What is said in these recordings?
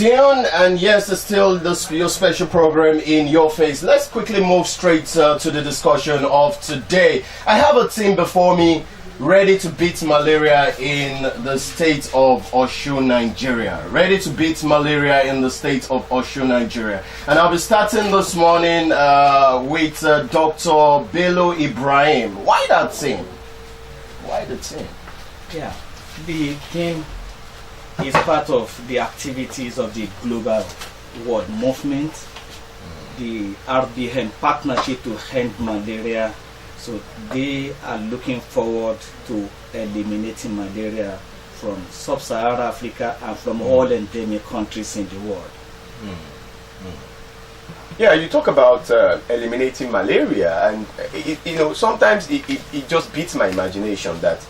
Dion, and yes, it's still your special program In Your Face. Let's quickly move straight to the discussion of today. I have a team before me ready to beat malaria in the state of Osun, Nigeria. Ready to beat malaria in the state of Osun, Nigeria. And I'll be starting this morning with Dr. Bello Ibrahim. Why that team? Why the team? Yeah, the team is part of the activities of the Global World Movement, the RBN Partnership to End Malaria. So they are looking forward to eliminating malaria from sub-Saharan Africa and from all endemic countries in the world. Yeah, you talk about eliminating malaria, and sometimes it just beats my imagination that,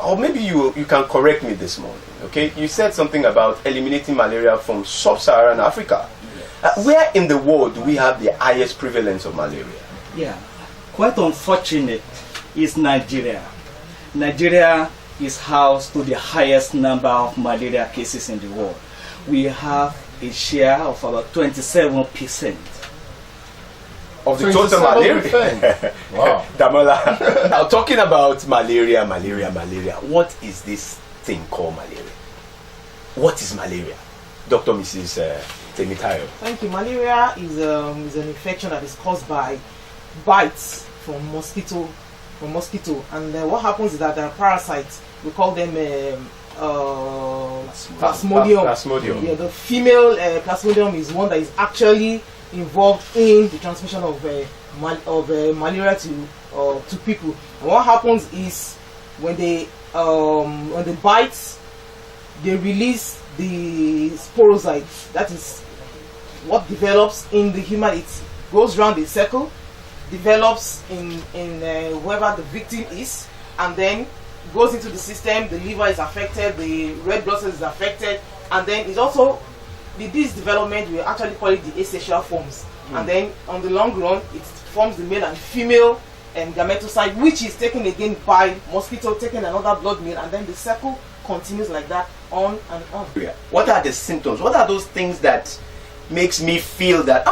or maybe you can correct me this morning. Okay, you said something about eliminating malaria from sub-Saharan Africa. Where in the world do we have the highest prevalence of malaria? Yeah, quite unfortunate is Nigeria. Nigeria is house to the highest number of malaria cases in the world. We have a share of about 27% of the total malaria. Wow. Damola, now talking about malaria, what is this thing called malaria? What is malaria? Dr. Mrs. Temitayo. Thank you. Malaria is an infection that is caused by bites from mosquito, and what happens is that there are parasites. We call them plasmodium. Plasmodium. Yeah, the female plasmodium is one that is actually involved in the transmission of malaria to people. And what happens is when they bite, they release the sporocytes. That is what develops in the human. It goes around the circle, develops in wherever the victim is, and then goes into the system. The liver is affected, the red blood cells is affected, and then it's also this development, we actually call it the asexual forms. And then on the long run, it forms the male and female gametocyte, which is taken again by mosquito, taking another blood meal, and then the circle continues like that on and on. What are the symptoms? What are those things that makes me feel that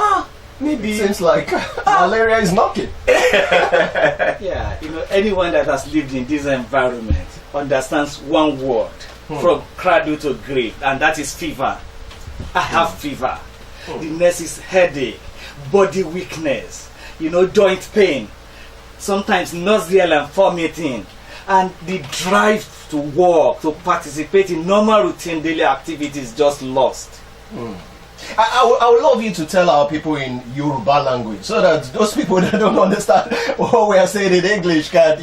maybe It seems like malaria is knocking. Yeah, anyone that has lived in this environment understands one word from cradle to grave, and that is fever. I have fever. The next is headache, body weakness, joint pain, sometimes nausea and vomiting, and the drive to work, to participate in normal routine daily activities just lost. I would love you to tell our people in Yoruba language so that those people that don't understand what we are saying in English can,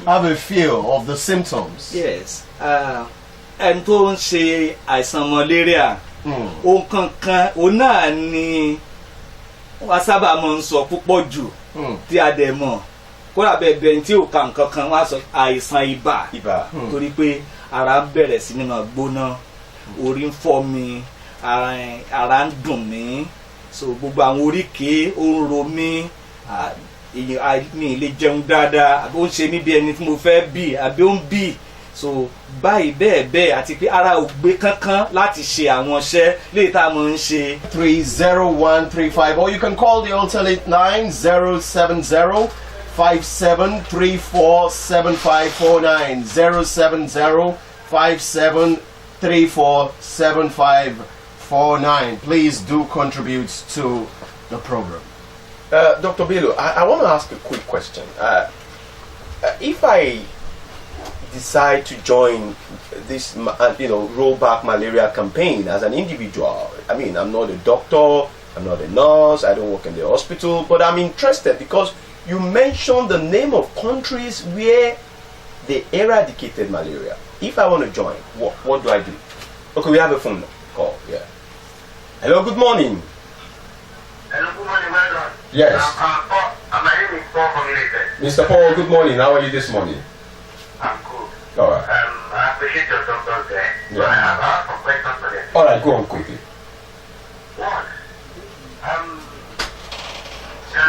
have a feel of the symptoms. Yes. And tó ń ṣe àìsàn malaria, ohun kankan, òun náà ni wọ́n sábà máa ń sọ púpọ̀ jù tí a dẹ̀ mọ̀. Kódà bẹ́ẹ̀ tí ò ka nǹkan kan wá sọ àìsàn ibà. Torí pé ara ń bẹ̀rẹ̀ sí ní máa gbóná, orí ń fọ́ mi, ara ń dùn mí, so gbogbo àwọn oríkèé ó ń ro mí, mi lè jẹun dáadáa, àbí ó ń ṣe mí bí ẹni tí mo fẹ́ bì, àbí ó ń bì, so báyìí bẹ́ẹ̀ àti pé ara ò gbé kankan láti ṣe àwọn iṣẹ́ léyìí tá a mọ̀ ń ṣe. 30135, or you can call the alternate 9070 57347549 07057347549. Please do contribute to the program. Dr. Bello, I want to ask a quick question. If I decide to join this, rollback malaria campaign as an individual, I mean, I'm not a doctor, I'm not a nurse, I don't work in the hospital, but I'm interested because you mentioned the name of countries where they eradicated malaria. If I want to join, what do I do? Okay, we have a phone call. Yeah. Hello, good morning. Hello, good morning, madam. Yes. My name is Paul from United. Mr. Paul, good morning. How are you this morning? I'm cool. All right. I appreciate your doctors there. Yeah. So I have some questions for them. All right, go on quickly. One, the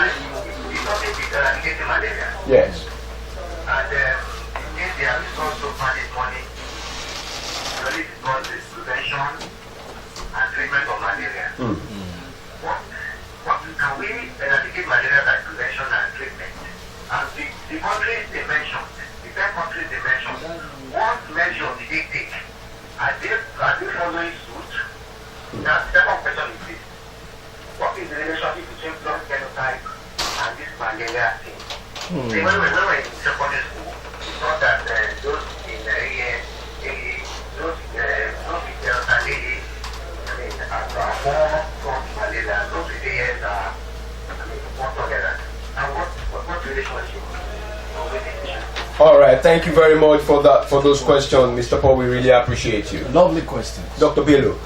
topic is eradicating malaria. Yes. And if there is also money, really because it's prevention What can we eradicate malaria by prevention and treatment? And the countries they mentioned, the 10 countries they mentioned, what measures did they take? Are they following suit? Now, the second question is this. What is the relationship between blood genotype and this malaria thing? See, when we were in secondary school, we thought that those in those with Delta lady, are more from malaria. Those with AS are, more tolerant. And what relationship with this issue? All right, thank you very much for those questions, Mr. Paul. We really appreciate you. Lovely question. Dr. Bello.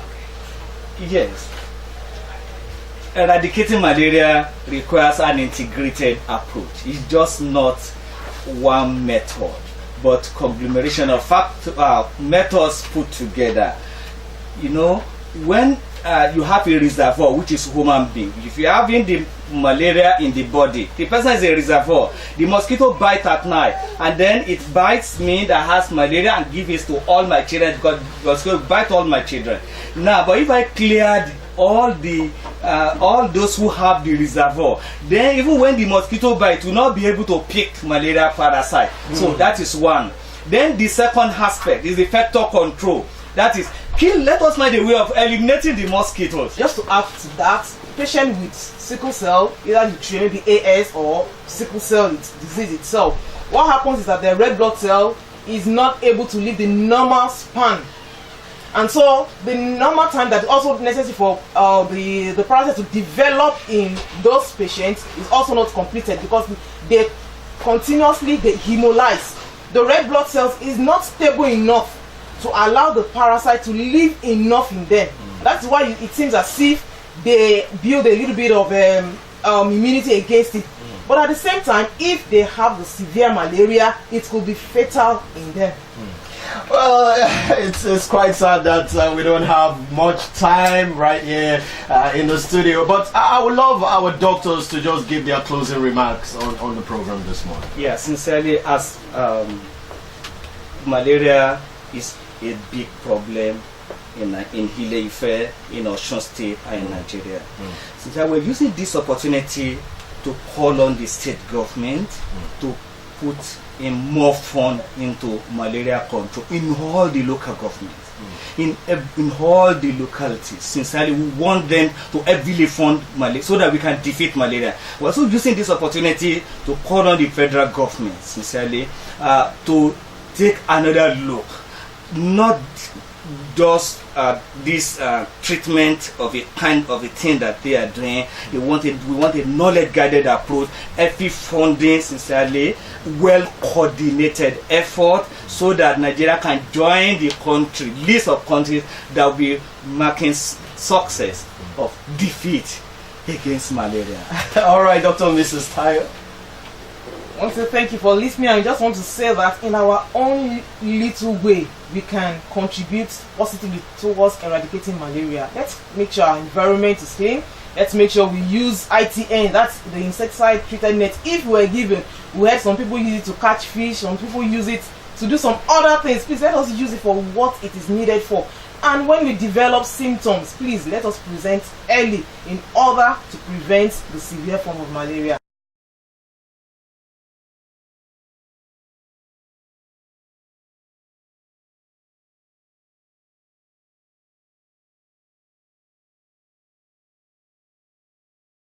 Yes. Eradicating malaria requires an integrated approach. It's just not one method, but conglomeration of methods put together. You know, when you have a reservoir, which is human being, if you're having the malaria in the body, the person is a reservoir. The mosquito bites at night, and then it bites me that has malaria and gives it to all my children, because mosquito bite all my children. Now, but if I cleared all those who have the reservoir, then even when the mosquito bite, will not be able to pick malaria parasite. So that is one. Then the second aspect is the vector control. That is, let us find a way of eliminating the mosquitoes. Just to add to that, patient with sickle cell, either maybe AS or sickle cell disease itself, what happens is that the red blood cell is not able to live the normal span. And so the normal time that is also necessary for the parasite to develop in those patients is also not completed, because they continuously hemolyze. The red blood cells is not stable enough to allow the parasite to live enough in them. That's why it seems as if they build a little bit of immunity against it. But at the same time, if they have the severe malaria, it could be fatal in them. Well, it's quite sad that we don't have much time right here in the studio, but I would love our doctors to just give their closing remarks on the program this morning. Yeah, sincerely, as malaria is a big problem in Ile-Ife, in Osun State, and in Nigeria. Sincerely, we're using this opportunity to call on the state government to put in more fund into malaria control in all the local governments, in all the localities. Sincerely, we want them to heavily fund malaria so that we can defeat malaria. We're also using this opportunity to call on the federal government, sincerely, to take another look, not just this treatment of a kind of a thing that they are doing. We want a knowledge-guided approach, every funding, sincerely, well-coordinated effort, so that Nigeria can join the list of countries that will be marking success of defeat against malaria. All right, Dr. and Mrs. Tayo. I want to thank you for listening. I just want to say that in our own little way, we can contribute positively towards eradicating malaria. Let's make sure our environment is clean. Let's make sure we use ITN, that's the insecticide treated net. If we were given, we had some people use it to catch fish, some people use it to do some other things. Please let us use it for what it is needed for. And when we develop symptoms, please let us present early in order to prevent the severe form of malaria.